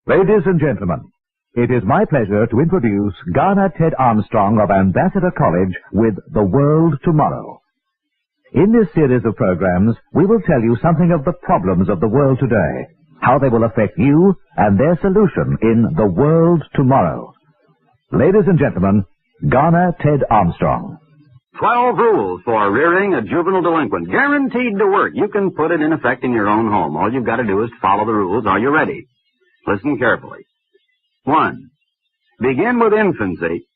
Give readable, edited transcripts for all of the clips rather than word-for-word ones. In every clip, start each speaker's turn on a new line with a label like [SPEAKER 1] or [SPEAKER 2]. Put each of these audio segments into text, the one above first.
[SPEAKER 1] Ladies and gentlemen, it is my pleasure to introduce Garner Ted Armstrong of Ambassador College with The World Tomorrow. In this series of programs, we will tell you something of the problems of the world today, how they will affect you, and their solution in The World Tomorrow. Ladies and gentlemen, Garner Ted Armstrong.
[SPEAKER 2] 12 rules for rearing a juvenile delinquent. Guaranteed to work. You can put it in effect in your own home. All you've got to do is follow the rules. Are you ready? Listen carefully. 1. Begin with infancy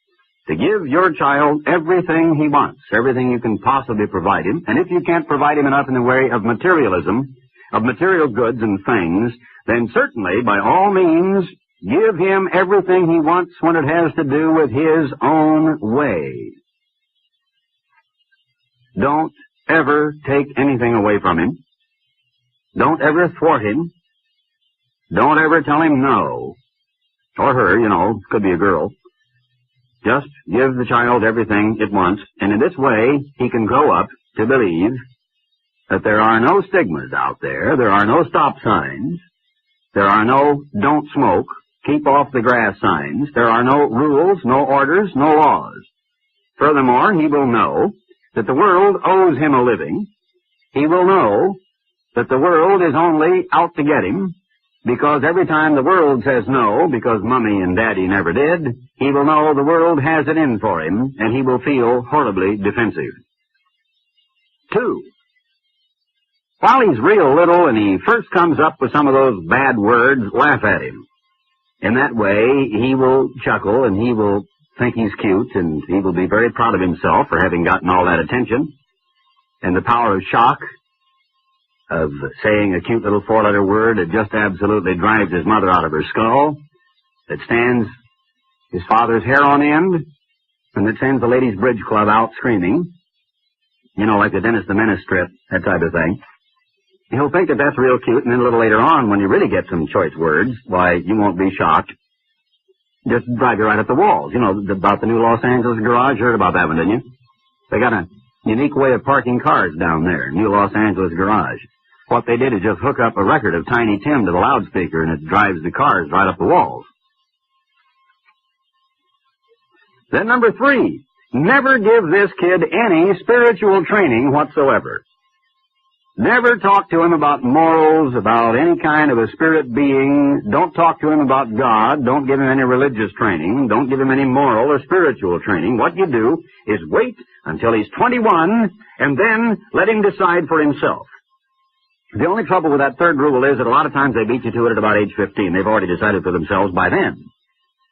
[SPEAKER 2] to give your child everything he wants, everything you can possibly provide him. And if you can't provide him enough in the way of materialism, of material goods and things, then certainly, by all means, give him everything he wants when it has to do with his own way. Don't ever take anything away from him. Don't ever thwart him. Don't ever tell him no. Or her, could be a girl. Just give the child everything it wants, and in this way, he can grow up to believe that there are no stigmas out there, there are no stop signs, there are no don't smoke, keep off the grass signs, there are no rules, no orders, no laws. Furthermore, he will know that the world owes him a living. He will know that the world is only out to get him, because every time the world says no, because Mommy and Daddy never did, he will know the world has it in for him, and he will feel horribly defensive. 2. While he's real little and he first comes up with some of those bad words, laugh at him. In that way, he will chuckle and he will think he's cute, and he will be very proud of himself for having gotten all that attention. And the power of shock, of saying a cute little four-letter word that just absolutely drives his mother out of her skull, that stands his father's hair on end, and that sends the Ladies' Bridge Club out screaming, like the Dennis the Menace strip, that type of thing. He'll think that that's real cute, and then a little later on, when you really get some choice words, why, you won't be shocked. Just drive you right up the walls. About the new Los Angeles garage. Heard about that one, didn't you? They got a unique way of parking cars down there, new Los Angeles garage. What they did is just hook up a record of Tiny Tim to the loudspeaker, and it drives the cars right up the walls. Then number 3, never give this kid any spiritual training whatsoever. Never talk to him about morals, about any kind of a spirit being. Don't talk to him about God. Don't give him any religious training. Don't give him any moral or spiritual training. What you do is wait until he's 21, and then let him decide for himself. The only trouble with that third rule is that a lot of times they beat you to it at about age 15. They've already decided for themselves by then.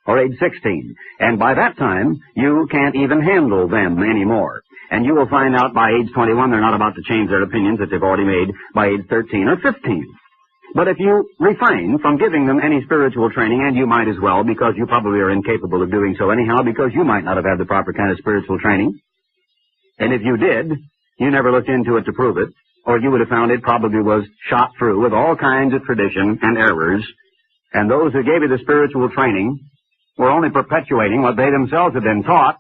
[SPEAKER 2] Or age 16. And by that time, you can't even handle them anymore. And you will find out by age 21 they're not about to change their opinions that they've already made by age 13 or 15. But if you refrain from giving them any spiritual training, and you might as well, because you probably are incapable of doing so anyhow, because you might not have had the proper kind of spiritual training. And if you did, you never looked into it to prove it, or you would have found it probably was shot through with all kinds of tradition and errors, and those who gave you the spiritual training were only perpetuating what they themselves had been taught.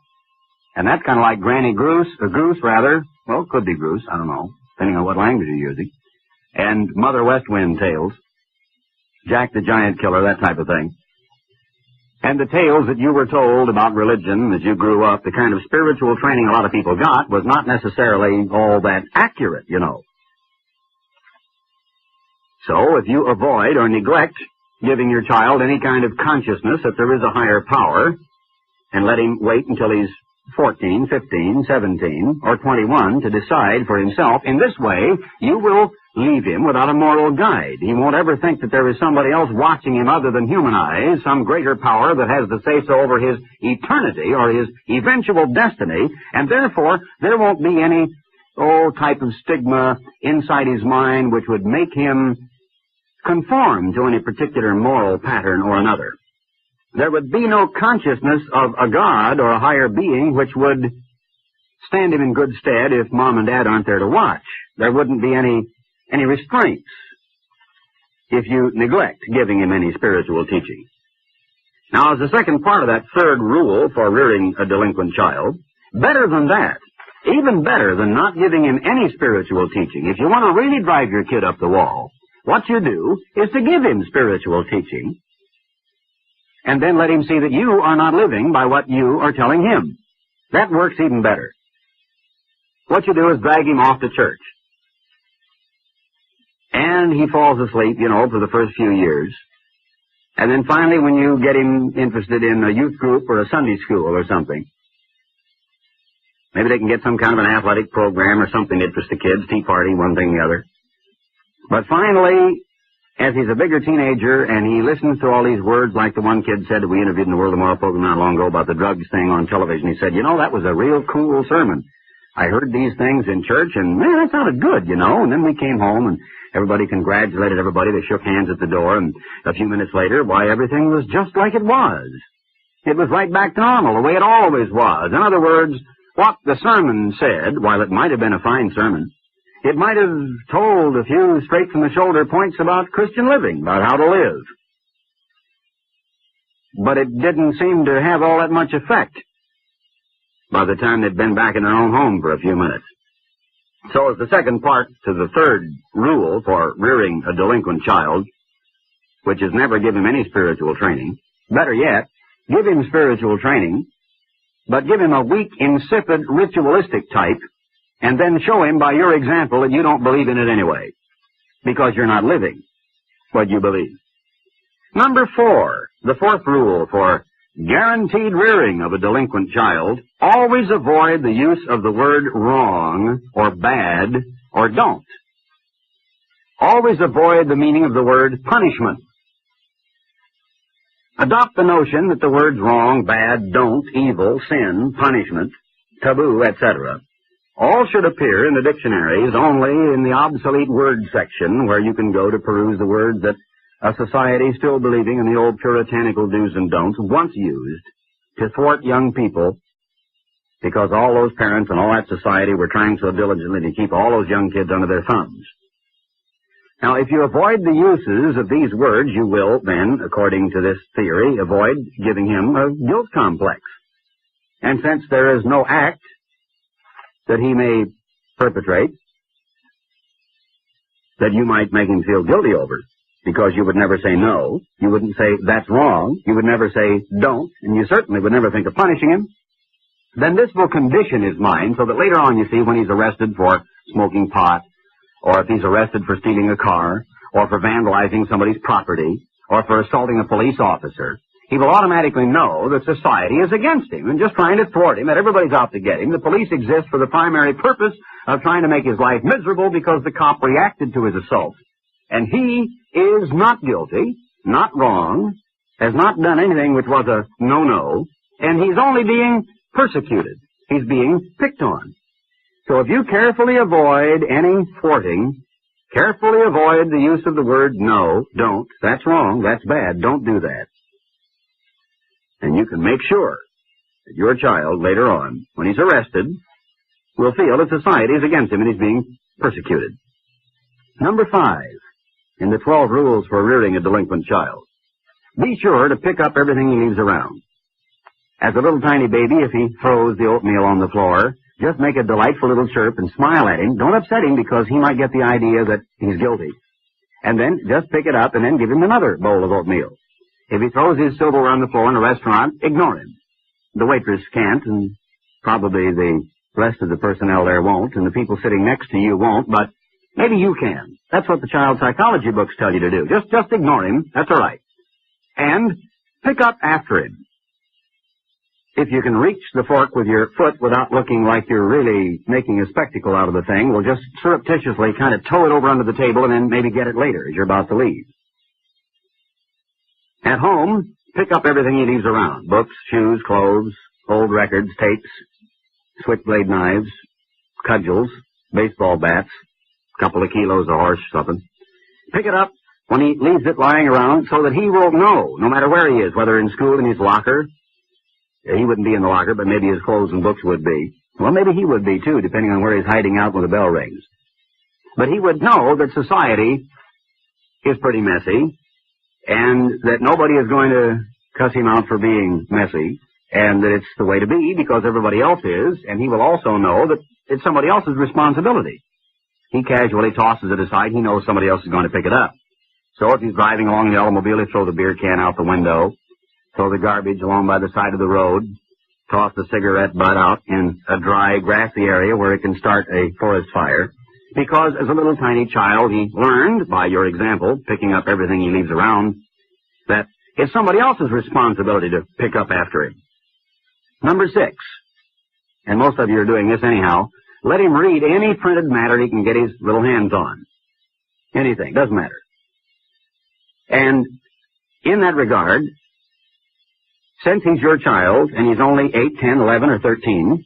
[SPEAKER 2] And that's kind of like Granny Goose, or Goose rather, well, it could be Goose, I don't know, depending on what language you're using, and Mother West Wind tales, Jack the Giant Killer, that type of thing. And the tales that you were told about religion as you grew up, the kind of spiritual training a lot of people got, was not necessarily all that accurate, So if you avoid or neglect giving your child any kind of consciousness that there is a higher power, and let him wait until he's 14, 15, 17, or 21 to decide for himself, in this way, you will leave him without a moral guide. He won't ever think that there is somebody else watching him other than human eyes, some greater power that has the say-so over his eternity or his eventual destiny, and therefore there won't be any type of stigma inside his mind which would make him conform to any particular moral pattern or another. There would be no consciousness of a God or a higher being which would stand him in good stead if Mom and Dad aren't there to watch. There wouldn't be any restraints if you neglect giving him any spiritual teaching. Now, as the second part of that third rule for rearing a delinquent child, better than that, even better than not giving him any spiritual teaching, if you want to really drive your kid up the wall, what you do is to give him spiritual teaching. and then let him see that you are not living by what you are telling him. That works even better. What you do is drag him off to church. And he falls asleep, for the first few years. And then finally, when you get him interested in a youth group or a Sunday school or something, maybe they can get some kind of an athletic program or something to interest the kids, tea party, one thing or the other. But finally, as he's a bigger teenager and he listens to all these words like the one kid said that we interviewed in the World Tomorrow program not long ago about the drugs thing on television, he said, that was a real cool sermon. I heard these things in church and, man, that sounded good, And then we came home and everybody congratulated everybody. They shook hands at the door, and a few minutes later, why, everything was just like it was. It was right back to normal, the way it always was. In other words, what the sermon said, while it might have been a fine sermon, it might have told a few straight-from-the-shoulder points about Christian living, about how to live. But it didn't seem to have all that much effect by the time they'd been back in their own home for a few minutes. So as the second part to the third rule for rearing a delinquent child, which is never give him any spiritual training, better yet, give him spiritual training, but give him a weak, insipid, ritualistic type, and then show him by your example that you don't believe in it anyway, because you're not living what you believe. Number 4, the fourth rule for guaranteed rearing of a delinquent child, always avoid the use of the word wrong or bad or don't. Always avoid the meaning of the word punishment. Adopt the notion that the words wrong, bad, don't, evil, sin, punishment, taboo, etc., all should appear in the dictionaries only in the obsolete word section where you can go to peruse the words that a society still believing in the old puritanical do's and don'ts once used to thwart young people because all those parents and all that society were trying so diligently to keep all those young kids under their thumbs. Now, if you avoid the uses of these words, you will then, according to this theory, avoid giving him a guilt complex. And since there is no act that he may perpetrate that you might make him feel guilty over, because you would never say no, you wouldn't say that's wrong, you would never say don't, and you certainly would never think of punishing him, then this will condition his mind so that later on, you see, when he's arrested for smoking pot, or if he's arrested for stealing a car, or for vandalizing somebody's property, or for assaulting a police officer, he will automatically know that society is against him and just trying to thwart him, that everybody's out to get him. The police exist for the primary purpose of trying to make his life miserable because the cop reacted to his assault. And he is not guilty, not wrong, has not done anything which was a no-no, and he's only being persecuted. He's being picked on. So if you carefully avoid any thwarting, carefully avoid the use of the word no, don't, that's wrong, that's bad, don't do that. And you can make sure that your child later on, when he's arrested, will feel that society is against him and he's being persecuted. Number 5, in the 12 rules for rearing a delinquent child, be sure to pick up everything he leaves around. As a little tiny baby, if he throws the oatmeal on the floor, just make a delightful little chirp and smile at him. Don't upset him because he might get the idea that he's guilty. And then just pick it up and then give him another bowl of oatmeal. If he throws his silverware on the floor in a restaurant, ignore him. The waitress can't, and probably the rest of the personnel there won't, and the people sitting next to you won't, but maybe you can. That's what the child psychology books tell you to do. Just ignore him. That's all right. And pick up after him. If you can reach the fork with your foot without looking like you're really making a spectacle out of the thing, well, just surreptitiously kind of tow it over under the table and then maybe get it later as you're about to leave. At home, pick up everything he leaves around. Books, shoes, clothes, old records, tapes, switchblade knives, cudgels, baseball bats, a couple of kilos of horse something. Pick it up when he leaves it lying around so that he will know, no matter where he is, whether in school, in his locker. He wouldn't be in the locker, but maybe his clothes and books would be. Well, maybe he would be, too, depending on where he's hiding out when the bell rings. But he would know that society is pretty messy, and that nobody is going to cuss him out for being messy, and that it's the way to be because everybody else is, and he will also know that it's somebody else's responsibility. He casually tosses it aside. He knows somebody else is going to pick it up. So if he's driving along in the automobile, he'll throw the beer can out the window. throw the garbage along by the side of the road, toss the cigarette butt out in a dry, grassy area where it can start a forest fire. Because as a little tiny child, he learned, by your example, picking up everything he leaves around, that it's somebody else's responsibility to pick up after him. Number 6, and most of you are doing this anyhow, let him read any printed matter he can get his little hands on. Anything, doesn't matter. And in that regard, since he's your child and he's only 8, 10, 11, or 13,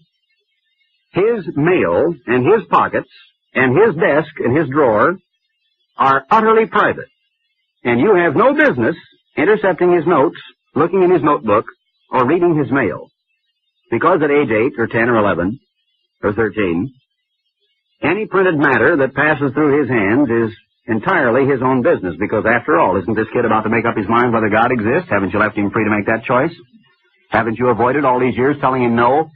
[SPEAKER 2] his mail and his pockets and his desk and his drawer are utterly private. And you have no business intercepting his notes, looking in his notebook, or reading his mail. Because at age 8 or 10 or 11 or 13, any printed matter that passes through his hands is entirely his own business, because after all, isn't this kid about to make up his mind whether God exists? Haven't you left him free to make that choice? Haven't you avoided all these years telling him no,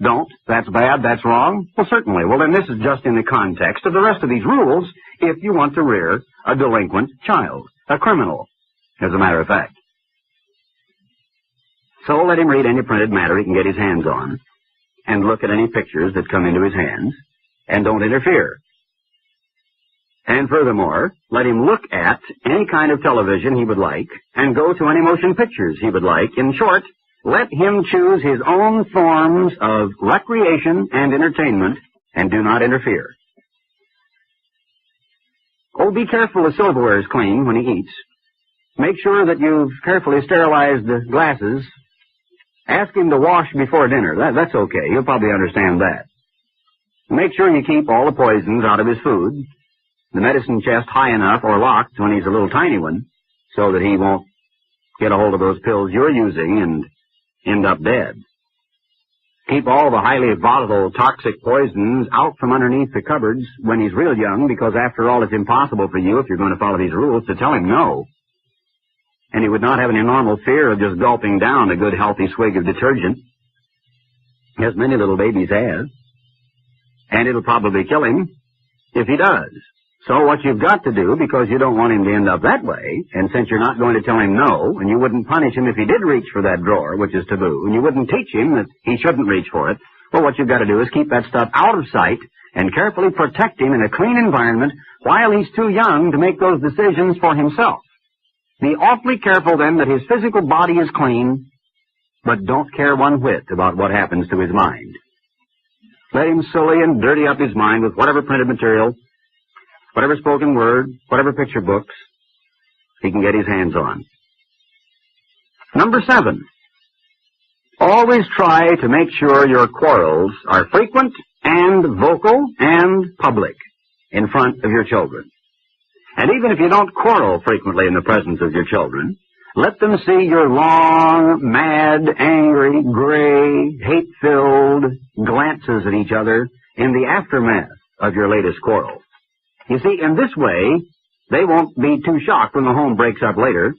[SPEAKER 2] don't, that's bad, that's wrong? Well, certainly. Well, then this is just in the context of the rest of these rules if you want to rear a delinquent child, a criminal, as a matter of fact. So let him read any printed matter he can get his hands on, and look at any pictures that come into his hands, and don't interfere. And furthermore, let him look at any kind of television he would like, and go to any motion pictures he would like. In short, let him choose his own forms of recreation and entertainment, and do not interfere. Oh, be careful the silverware is clean when he eats. Make sure that you've carefully sterilized the glasses. Ask him to wash before dinner. That's okay. You'll probably understand that. Make sure you keep all the poisons out of his food. The medicine chest high enough or locked when he's a little tiny one, so that he won't get a hold of those pills you're using and end up dead. Keep all the highly volatile, toxic poisons out from underneath the cupboards when he's real young, because after all, it's impossible for you, if you're going to follow these rules, to tell him no. And he would not have any normal fear of just gulping down a good, healthy swig of detergent, as many little babies have. And it'll probably kill him if he does. So what you've got to do, because you don't want him to end up that way, and since you're not going to tell him no, and you wouldn't punish him if he did reach for that drawer, which is taboo, and you wouldn't teach him that he shouldn't reach for it, well, what you've got to do is keep that stuff out of sight and carefully protect him in a clean environment while he's too young to make those decisions for himself. Be awfully careful, then, that his physical body is clean, but don't care one whit about what happens to his mind. Let him sully and dirty up his mind with whatever printed material, whatever spoken word, whatever picture books he can get his hands on. Number 7, always try to make sure your quarrels are frequent and vocal and public in front of your children. And even if you don't quarrel frequently in the presence of your children, let them see your long, mad, angry, gray, hate-filled glances at each other in the aftermath of your latest quarrel. You see, in this way, they won't be too shocked when the home breaks up later,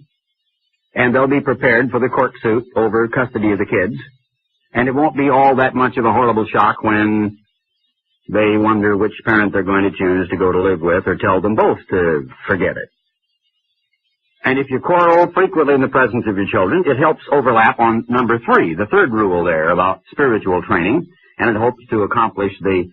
[SPEAKER 2] and they'll be prepared for the court suit over custody of the kids, and it won't be all that much of a horrible shock when they wonder which parent they're going to choose to go to live with, or tell them both to forget it. And if you quarrel frequently in the presence of your children, it helps overlap on number 3, the third rule there about spiritual training, and it hopes to accomplish the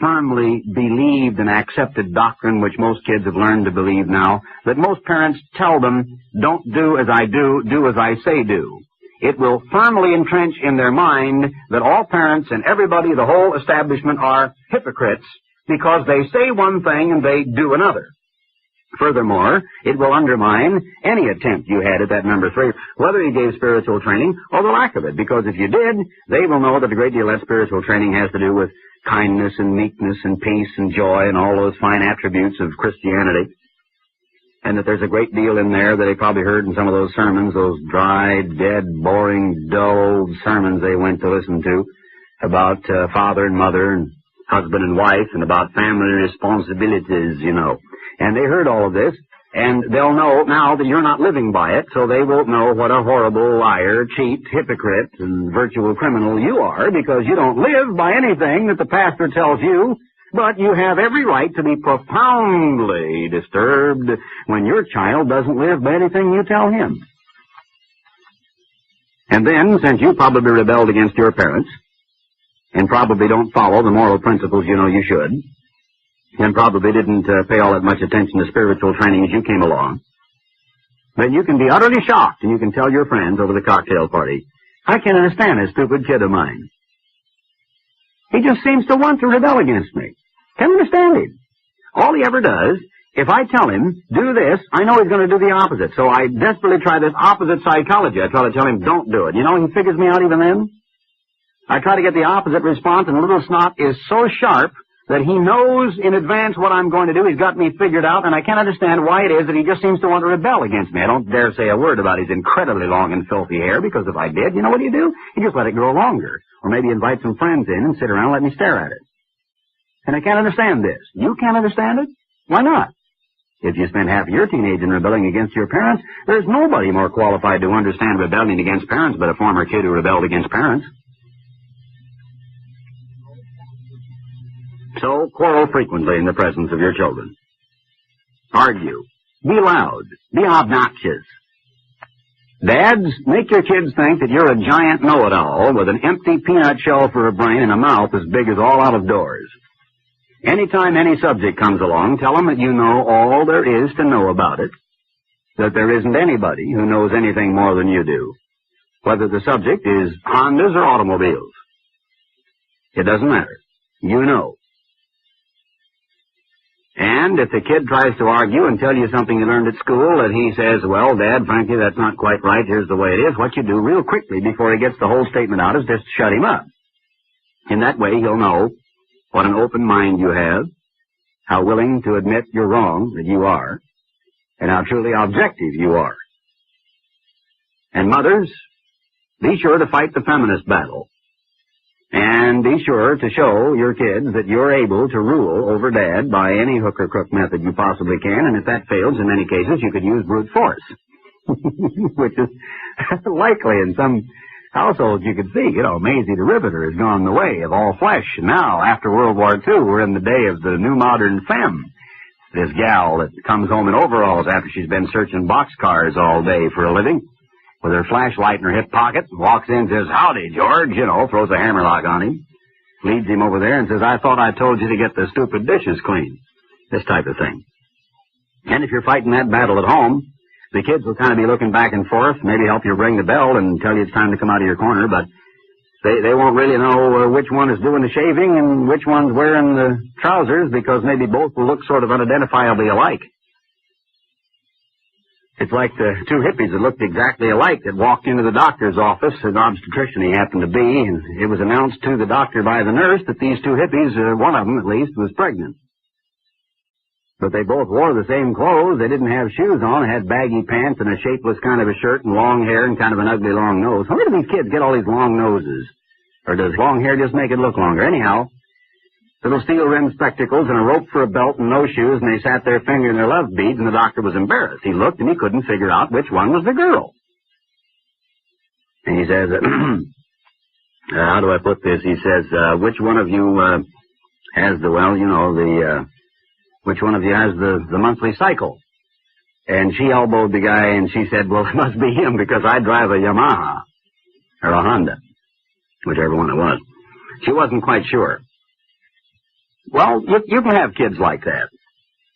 [SPEAKER 2] firmly believed and accepted doctrine which most kids have learned to believe now, that most parents tell them, don't do as I do, do as I say do. It will firmly entrench in their mind that all parents and everybody, the whole establishment, are hypocrites because they say one thing and they do another. Furthermore, it will undermine any attempt you had at that number 3, whether you gave spiritual training or the lack of it, because if you did, they will know that a great deal of that spiritual training has to do with kindness and meekness and peace and joy and all those fine attributes of Christianity, and that there's a great deal in there that they probably heard in some of those sermons, those dry, dead, boring, dull sermons they went to listen to about father and mother and husband and wife and about family responsibilities, you know. And they heard all of this, and they'll know now that you're not living by it, so they won't know what a horrible liar, cheat, hypocrite, and virtual criminal you are, because you don't live by anything that the pastor tells you, but you have every right to be profoundly disturbed when your child doesn't live by anything you tell him. And then, since you probably rebelled against your parents, and probably don't follow the moral principles you know you should, and probably didn't pay all that much attention to spiritual training as you came along, then you can be utterly shocked, and you can tell your friends over the cocktail party, I can't understand this stupid kid of mine. He just seems to want to rebel against me. Can't understand him. All he ever does, if I tell him, do this, I know he's going to do the opposite. So I desperately try this opposite psychology. I try to tell him, don't do it. You know, he figures me out even then. I try to get the opposite response, and little snot is so sharp that he knows in advance what I'm going to do. He's got me figured out, and I can't understand why it is that he just seems to want to rebel against me. I don't dare say a word about his incredibly long and filthy hair, because if I did, you know what do? You just let it grow longer. Or maybe invite some friends in and sit around and let me stare at it. And I can't understand this. You can't understand it? Why not? If you spend half of your teenage in rebelling against your parents, there's nobody more qualified to understand rebelling against parents but a former kid who rebelled against parents. So, quarrel frequently in the presence of your children. Argue. Be loud. Be obnoxious. Dads, make your kids think that you're a giant know-it-all with an empty peanut shell for a brain and a mouth as big as all out of doors. Anytime any subject comes along, tell them that you know all there is to know about it, that there isn't anybody who knows anything more than you do, whether the subject is Hondas or automobiles. It doesn't matter. You know. And if the kid tries to argue and tell you something you learned at school that he says, well, Dad, frankly, that's not quite right, here's the way it is, what you do real quickly before he gets the whole statement out is just shut him up. In that way, he'll know what an open mind you have, how willing to admit you're wrong that you are, and how truly objective you are. And mothers, be sure to fight the feminist battle. And be sure to show your kids that you're able to rule over Dad by any hook or crook method you possibly can, and if that fails, in many cases, you could use brute force. Which is likely in some households you could see. You know, Maisie the Riveter has gone the way of all flesh. And now, after World War II, we're in the day of the new modern femme. This gal that comes home in overalls after she's been searching boxcars all day for a living, with her flashlight in her hip pocket, walks in and says, howdy, George, you know, throws a hammerlock on him, leads him over there and says, I thought I told you to get the stupid dishes clean. This type of thing. And if you're fighting that battle at home, the kids will kind of be looking back and forth, maybe help you ring the bell and tell you it's time to come out of your corner, but they won't really know which one is doing the shaving and which one's wearing the trousers, because maybe both will look sort of unidentifiably alike. It's like the two hippies that looked exactly alike that walked into the doctor's office, an obstetrician he happened to be, and it was announced to the doctor by the nurse that these two hippies, one of them at least, was pregnant. But they both wore the same clothes. They didn't have shoes on, had baggy pants and a shapeless kind of a shirt and long hair and kind of an ugly long nose. Where do these kids get all these long noses? Or does long hair just make it look longer? Anyhow, little steel-rimmed spectacles and a rope for a belt and no shoes, and they sat there fingering their love beads, and the doctor was embarrassed. He looked, and he couldn't figure out which one was the girl. And he says, how do I put this? He says, which one of you has the, well, you know, which one of you has the monthly cycle? And she elbowed the guy, and she said, well, it must be him, because I drive a Yamaha, or a Honda, whichever one it was. She wasn't quite sure. Well, you can have kids like that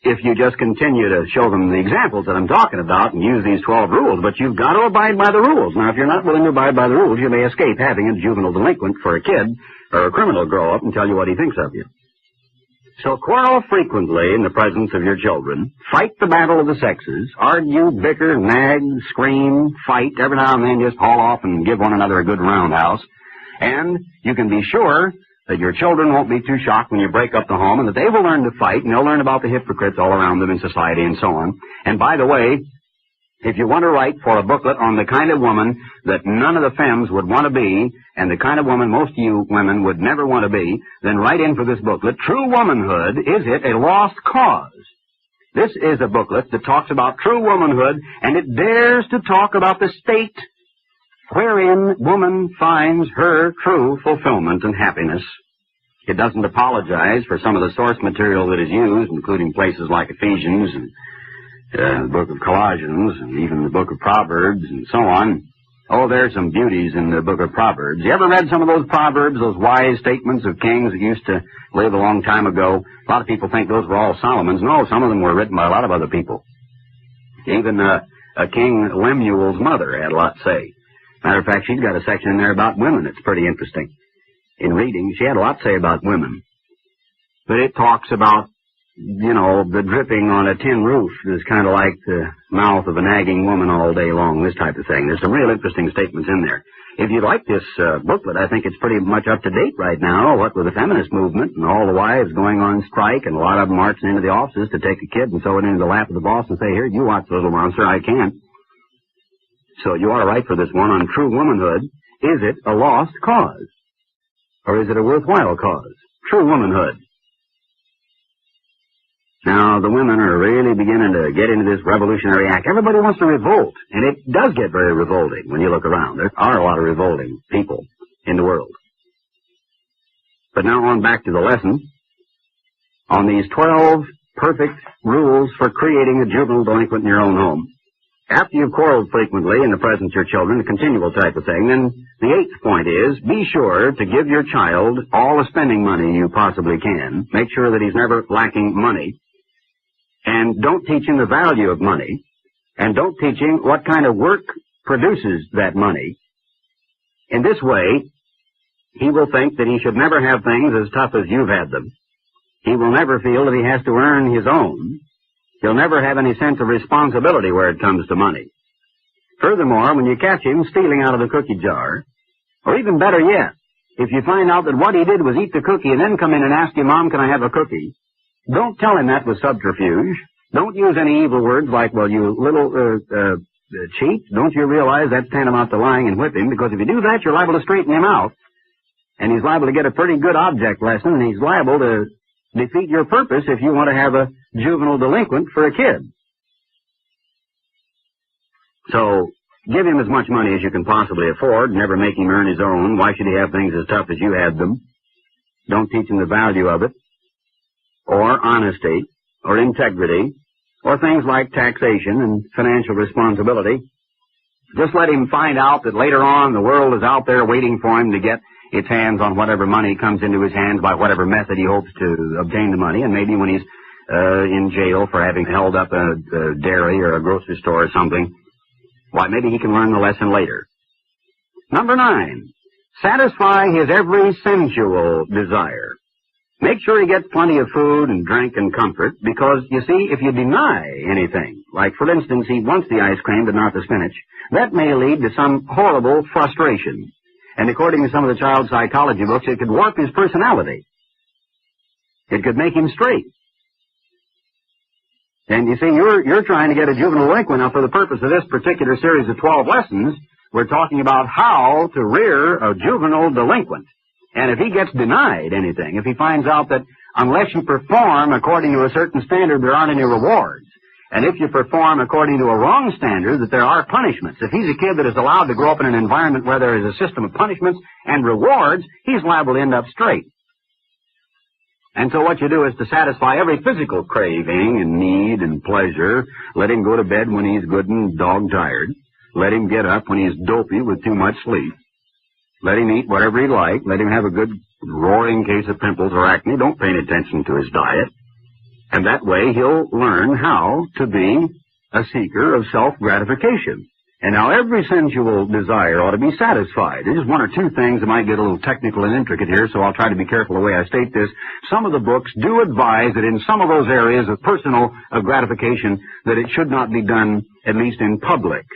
[SPEAKER 2] if you just continue to show them the examples that I'm talking about and use these 12 rules, but you've got to abide by the rules. Now, if you're not willing to abide by the rules, you may escape having a juvenile delinquent for a kid or a criminal grow up and tell you what he thinks of you. So quarrel frequently in the presence of your children, fight the battle of the sexes, argue, bicker, nag, scream, fight, every now and then just haul off and give one another a good roundhouse, and you can be sure that your children won't be too shocked when you break up the home, and that they will learn to fight, and they'll learn about the hypocrites all around them in society and so on. And by the way, if you want to write for a booklet on the kind of woman that none of the femmes would want to be, and the kind of woman most of you women would never want to be, then write in for this booklet, True Womanhood, Is It a Lost Cause? This is a booklet that talks about true womanhood, and it dares to talk about the state wherein woman finds her true fulfillment and happiness. It doesn't apologize for some of the source material that is used, including places like Ephesians and the book of Colossians and even the book of Proverbs and so on. Oh, there's some beauties in the book of Proverbs. You ever read some of those Proverbs, those wise statements of kings that used to live a long time ago? A lot of people think those were all Solomon's. No, some of them were written by a lot of other people. Even a King Lemuel's mother had a lot to say. Matter of fact, she's got a section in there about women. It's pretty interesting. In reading, she had a lot to say about women. But it talks about, you know, the dripping on a tin roof is kind of like the mouth of a nagging woman all day long, this type of thing. There's some real interesting statements in there. If you like this booklet, I think it's pretty much up to date right now, what with the feminist movement and all the wives going on strike and a lot of them marching into the offices to take a kid and throw it into the lap of the boss and say, here, you watch, little monster, I can't. So you are right for this one on true womanhood. Is it a lost cause? Or is it a worthwhile cause? True womanhood. Now, the women are really beginning to get into this revolutionary act. Everybody wants to revolt, and it does get very revolting when you look around. There are a lot of revolting people in the world. But now on back to the lesson on these 12 perfect rules for creating a juvenile delinquent in your own home. After you've quarreled frequently in the presence of your children, a continual type of thing, then the 8th point is, be sure to give your child all the spending money you possibly can. Make sure that he's never lacking money. And don't teach him the value of money. And don't teach him what kind of work produces that money. In this way, he will think that he should never have things as tough as you've had them. He will never feel that he has to earn his own. He'll never have any sense of responsibility where it comes to money. Furthermore, when you catch him stealing out of the cookie jar, or even better yet, if you find out that what he did was eat the cookie and then come in and ask you, Mom, can I have a cookie? Don't tell him that was subterfuge. Don't use any evil words like, well, you little cheat. Don't you realize that's tantamount to lying and whipping? Because if you do that, you're liable to straighten him out. And he's liable to get a pretty good object lesson, and he's liable to defeat your purpose if you want to have a juvenile delinquent for a kid. So, give him as much money as you can possibly afford. Never make him earn his own. Why should he have things as tough as you had them? Don't teach him the value of it, or honesty, or integrity, or things like taxation and financial responsibility. Just let him find out that later on the world is out there waiting for him to get its hands on whatever money comes into his hands by whatever method he hopes to obtain the money, and maybe when he's in jail for having held up a dairy or a grocery store or something, why, maybe he can learn the lesson later. Number 9, satisfy his every sensual desire. Make sure he gets plenty of food and drink and comfort, because, you see, if you deny anything, like, for instance, he wants the ice cream but not the spinach, that may lead to some horrible frustration. And according to some of the child psychology books, it could warp his personality. It could make him straight. And you see, you're trying to get a juvenile delinquent. Now, for the purpose of this particular series of 12 lessons, we're talking about how to rear a juvenile delinquent. And if he gets denied anything, if he finds out that unless you perform according to a certain standard, there aren't any rewards, and if you perform according to a wrong standard, that there are punishments. If he's a kid that is allowed to grow up in an environment where there is a system of punishments and rewards, he's liable to end up straight. And so what you do is to satisfy every physical craving and need and pleasure. Let him go to bed when he's good and dog-tired. Let him get up when he's dopey with too much sleep. Let him eat whatever he'd like. Let him have a good roaring case of pimples or acne. Don't pay any attention to his diet. And that way he'll learn how to be a seeker of self-gratification. And now every sensual desire ought to be satisfied. There's just one or two things that might get a little technical and intricate here, so I'll try to be careful the way I state this. Some of the books do advise that in some of those areas of personal gratification that it should not be done, at least in public.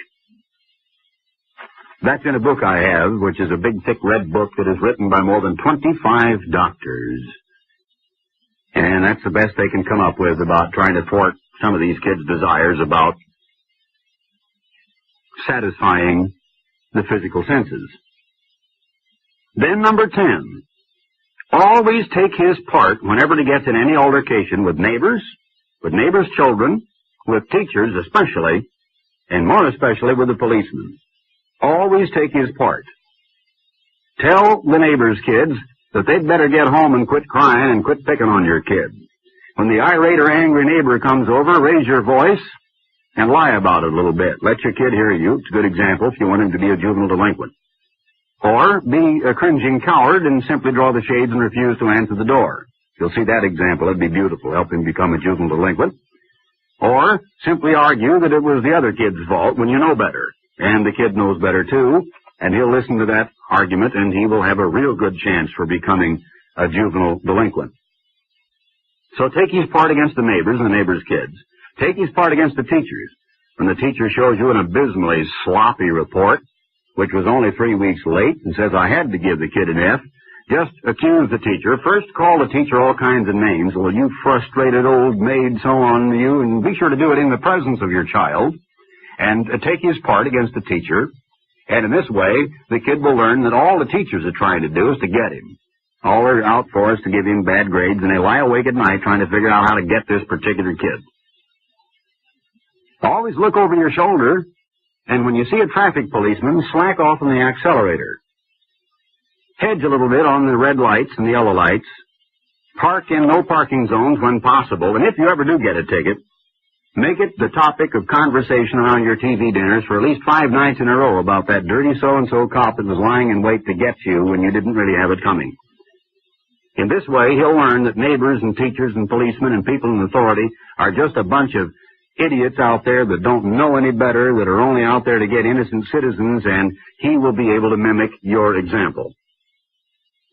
[SPEAKER 2] That's in a book I have, which is a big, thick red book that is written by more than 25 doctors. And that's the best they can come up with about trying to thwart some of these kids' desires about satisfying the physical senses. Then number 10, always take his part whenever he gets in any altercation with neighbors' children, with teachers especially, and more especially with the policemen. Always take his part. Tell the neighbors' kids that they'd better get home and quit crying and quit picking on your kid. When the irate or angry neighbor comes over, raise your voice and lie about it a little bit. Let your kid hear you. It's a good example if you want him to be a juvenile delinquent. Or be a cringing coward and simply draw the shades and refuse to answer the door. You'll see that example. It'd be beautiful. Help him become a juvenile delinquent. Or simply argue that it was the other kid's fault when you know better. And the kid knows better too, and he'll listen to that argument and he will have a real good chance for becoming a juvenile delinquent. So take his part against the neighbors and the neighbors' kids. Take his part against the teachers. When the teacher shows you an abysmally sloppy report, which was only 3 weeks late, and says, I had to give the kid an F, just accuse the teacher. First, call the teacher all kinds of names. Well, you frustrated old maid, so on, you, and be sure to do it in the presence of your child, and take his part against the teacher. And in this way, the kid will learn that all the teachers are trying to do is to get him. All they're out for is to give him bad grades, and they lie awake at night trying to figure out how to get this particular kid. Always look over your shoulder, and when you see a traffic policeman, slack off on the accelerator. Hedge a little bit on the red lights and the yellow lights. Park in no parking zones when possible, and if you ever do get a ticket, make it the topic of conversation around your TV dinners for at least 5 nights in a row about that dirty so-and-so cop that was lying in wait to get you when you didn't really have it coming. In this way, he'll learn that neighbors and teachers and policemen and people in authority are just a bunch of idiots out there that don't know any better, that are only out there to get innocent citizens, and he will be able to mimic your example.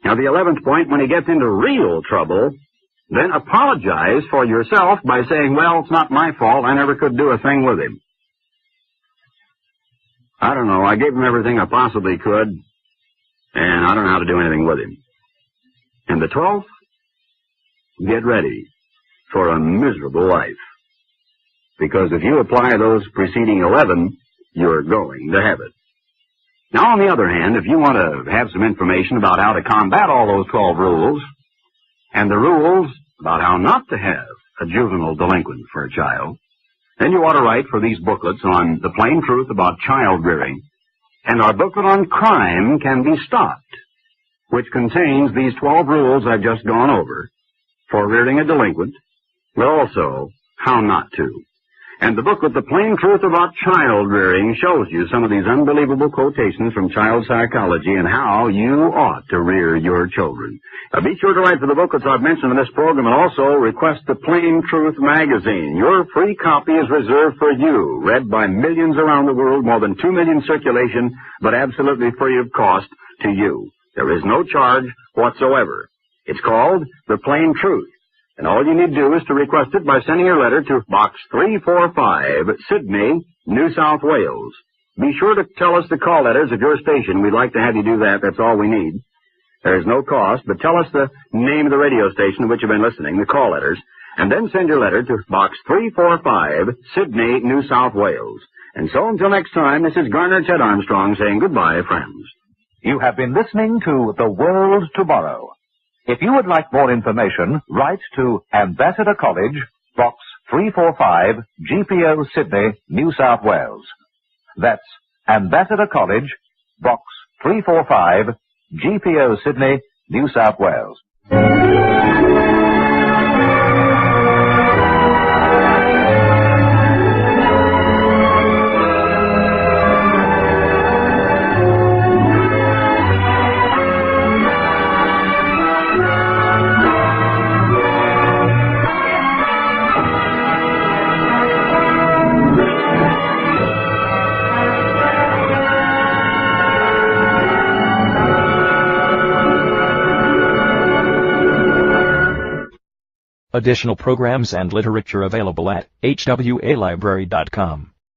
[SPEAKER 2] Now, the 11th point, when he gets into real trouble, then apologize for yourself by saying, well, it's not my fault. I never could do a thing with him. I don't know. I gave him everything I possibly could, and I don't know how to do anything with him. And the 12th, get ready for a miserable life. Because if you apply those preceding 11, you're going to have it. Now, on the other hand, if you want to have some information about how to combat all those 12 rules, and the rules about how not to have a juvenile delinquent for a child, then you ought to write for these booklets on the plain truth about child rearing, and our booklet on crime can be stopped, which contains these 12 rules I've just gone over for rearing a delinquent, but also how not to. And the booklet, The Plain Truth About Child Rearing, shows you some of these unbelievable quotations from child psychology and how you ought to rear your children. Now, be sure to write for the booklets I've mentioned in this program, and also request the Plain Truth magazine. Your free copy is reserved for you, read by millions around the world, more than 2 million circulation, but absolutely free of cost to you. There is no charge whatsoever. It's called The Plain Truth. And all you need to do is to request it by sending your letter to Box 345, Sydney, New South Wales. Be sure to tell us the call letters of your station. We'd like to have you do that. That's all we need. There is no cost, but tell us the name of the radio station to which you've been listening, the call letters, and then send your letter to Box 345, Sydney, New South Wales. And so until next time, this is Garner Ted Armstrong saying goodbye, friends.
[SPEAKER 1] You have been listening to The World Tomorrow. If you would like more information, write to Ambassador College, Box 345, GPO, Sydney, New South Wales. That's Ambassador College, Box 345, GPO, Sydney, New South Wales.
[SPEAKER 3] Additional programs and literature available at hwalibrary.com.